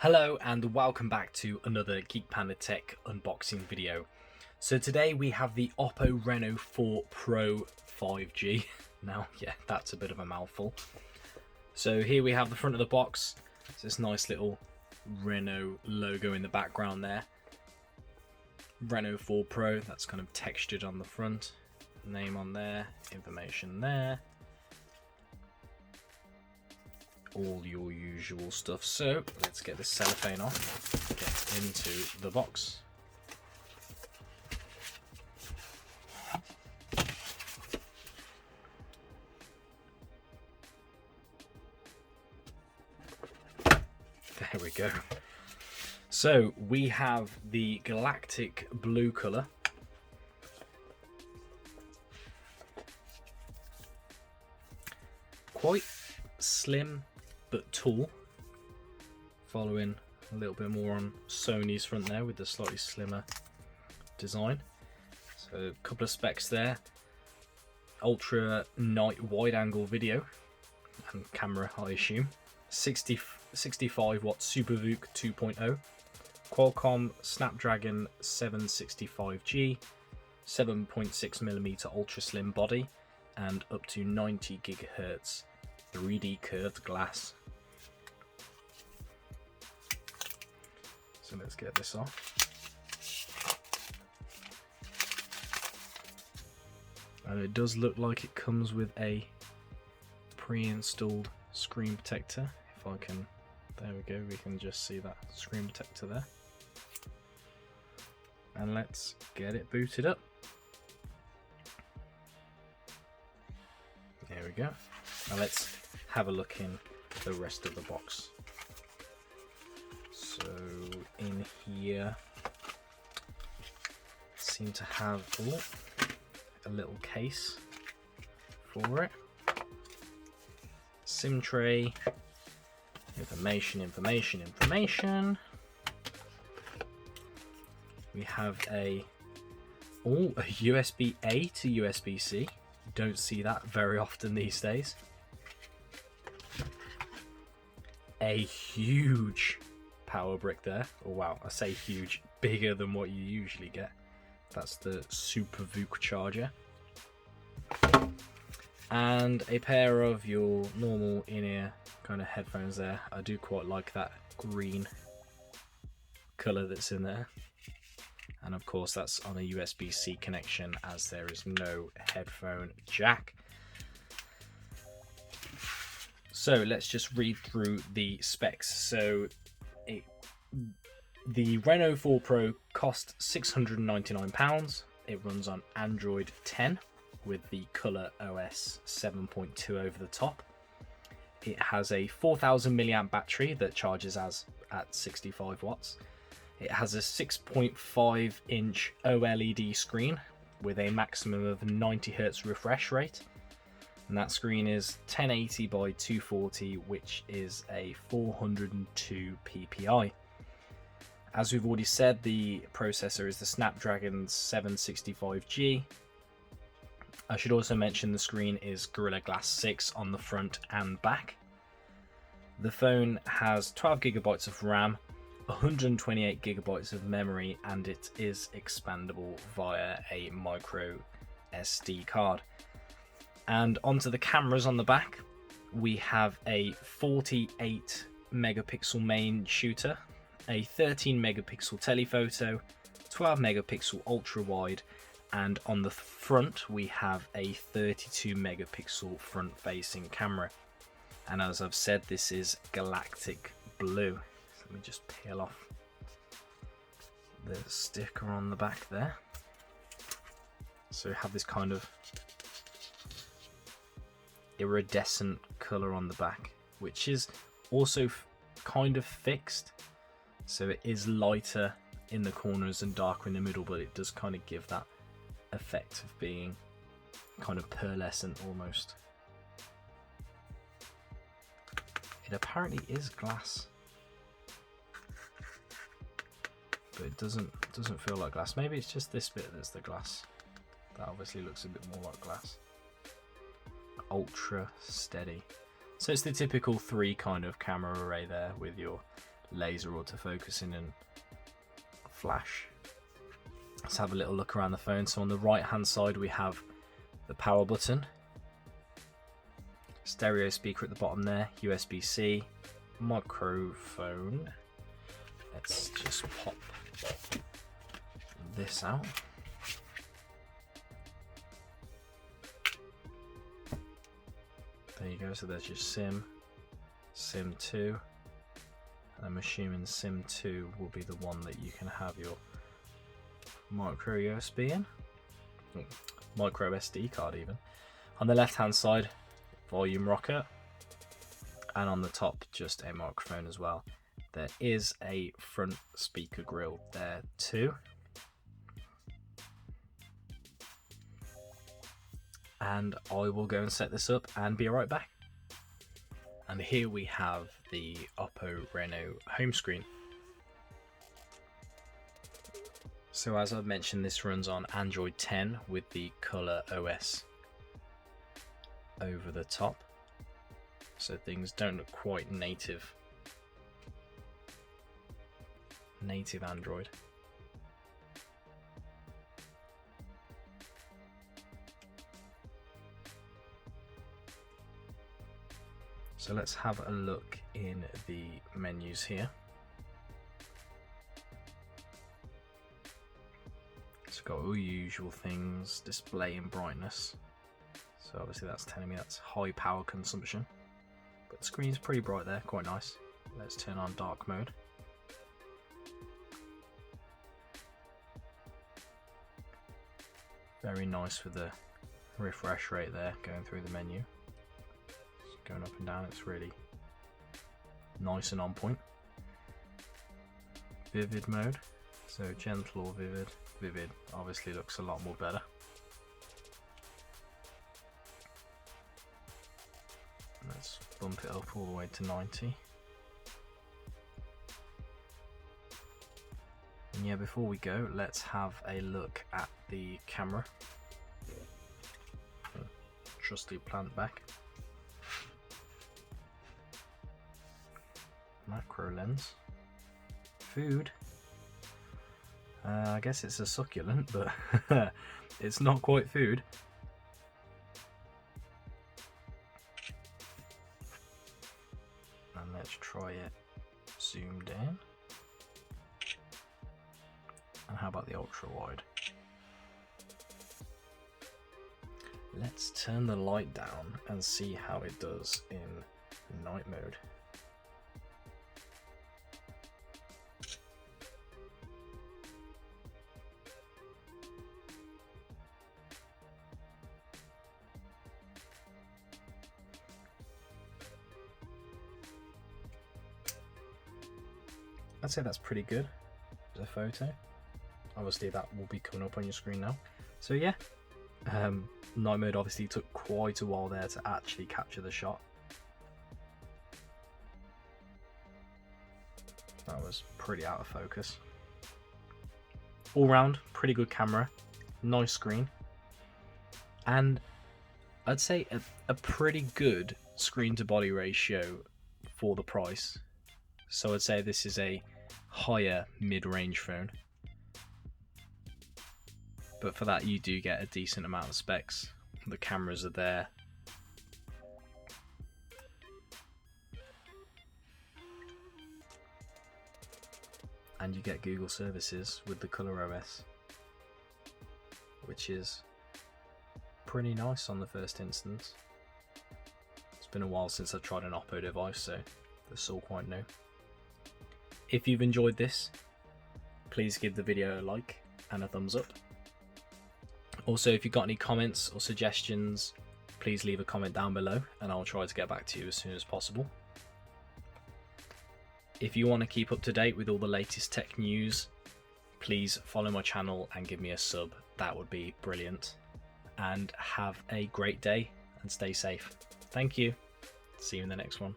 Hello and welcome back to another Geek Panda Tech unboxing video. So today we have the Oppo Reno4 Pro 5G. Now, yeah, that's a bit of a mouthful. So here we have the front of the box. It's this nice little Reno logo in the background there. Reno4 Pro, that's kind of textured on the front. Name on there, information there. All your usual stuff. So let's get this cellophane off, get into the box. There we go. So we have the galactic blue colour. Quite slim but tall, following a little bit more on Sony's front there with the slightly slimmer design. So a couple of specs there: ultra night wide angle video and camera, I assume, 65 watt SuperVOOC 2.0, Qualcomm Snapdragon 765G, 7.6mm ultra slim body, and up to 90 GHz 3D curved glass. So let's get this off. And it does look like it comes with a pre-installed screen protector. If I can, there we go, we can just see that screen protector there. And let's get it booted up. There we go. Now let's have a look in the rest of the box. So in here, seem to have a little case for it. SIM tray, information. We have a USB-A to USB-C. Don't see that very often these days. A huge power brick there. Oh wow, I say huge, bigger than what you usually get. That's the SuperVOOC charger. And a pair of your normal in-ear kind of headphones there. I do quite like that green colour that's in there. And of course that's on a USB-C connection, as there is no headphone jack. So let's just read through the specs. So the Reno4 Pro cost £699. It runs on Android 10 with the Colour OS 7.2 over the top. It has a 4000 mAh battery that charges at 65 watts. It has a 6.5 inch OLED screen with a maximum of 90 Hz refresh rate. And that screen is 1080 by 240, which is a 402 ppi. As we've already said, the processor is the Snapdragon 765G. I should also mention the screen is Gorilla Glass 6 on the front and back. The phone has 12 GB of RAM, 128 GB of memory, and it is expandable via a micro SD card. And onto the cameras on the back, we have a 48 megapixel main shooter, a 13 megapixel telephoto, 12 megapixel ultra wide, and on the front we have a 32 megapixel front facing camera. And as I've said, this is galactic blue. So let me just peel off the sticker on the back there. So we have this kind of iridescent colour on the back, which is also kind of fixed. So it is lighter in the corners and darker in the middle, but it does kind of give that effect of being kind of pearlescent almost. It apparently is glass, but it doesn't feel like glass. Maybe it's just this bit that's the glass. That obviously looks a bit more like glass. Ultra steady. So it's the typical 3 kind of camera array there with your laser autofocusing and flash. Let's have a little look around the phone. So on the right hand side we have the power button, stereo speaker at the bottom there, USB-C, microphone. Let's just pop this out. There you go, so there's your SIM, SIM 2, and I'm assuming SIM 2 will be the one that you can have your micro USB in, micro SD card even. On the left hand side, volume rocker, and on the top just a microphone as well. There is a front speaker grill there too. And I will go and set this up and be right back. And here we have the Oppo Reno home screen. So as I've mentioned, this runs on Android 10 with the Color OS over the top. So things don't look quite native Android. So let's have a look in the menus here. It's got all the usual things, display and brightness. So obviously that's telling me that's high power consumption. But the screen's pretty bright there, quite nice. Let's turn on dark mode. Very nice with the refresh rate there going through the menu. Going up and down, it's really nice and on point. Vivid mode, so gentle or vivid. Vivid obviously looks a lot more better. Let's bump it up all the way to 90. And yeah, before we go, let's have a look at the camera. Trusty plant back. Macro lens. Food. I guess it's a succulent, but it's not quite food. And let's try it zoomed in. And how about the ultra wide? Let's turn the light down and see how it does in night mode. I'd say that's pretty good as a photo. Obviously that will be coming up on your screen now. So yeah, night mode obviously took quite a while there to actually capture the shot. That was pretty out of focus. All round, pretty good camera, nice screen, and I'd say a pretty good screen to body ratio for the price. So I'd say this is a higher mid-range phone, but for that you do get a decent amount of specs. The cameras are there. And you get Google services with the Color OS, which is pretty nice on the first instance. It's been a while since I've tried an Oppo device, so it's all quite new. If you've enjoyed this, please give the video a like and a thumbs up. Also, if you've got any comments or suggestions, please leave a comment down below and I'll try to get back to you as soon as possible. If you want to keep up to date with all the latest tech news, please follow my channel and give me a sub. That would be brilliant. And have a great day and stay safe. Thank you. See you in the next one.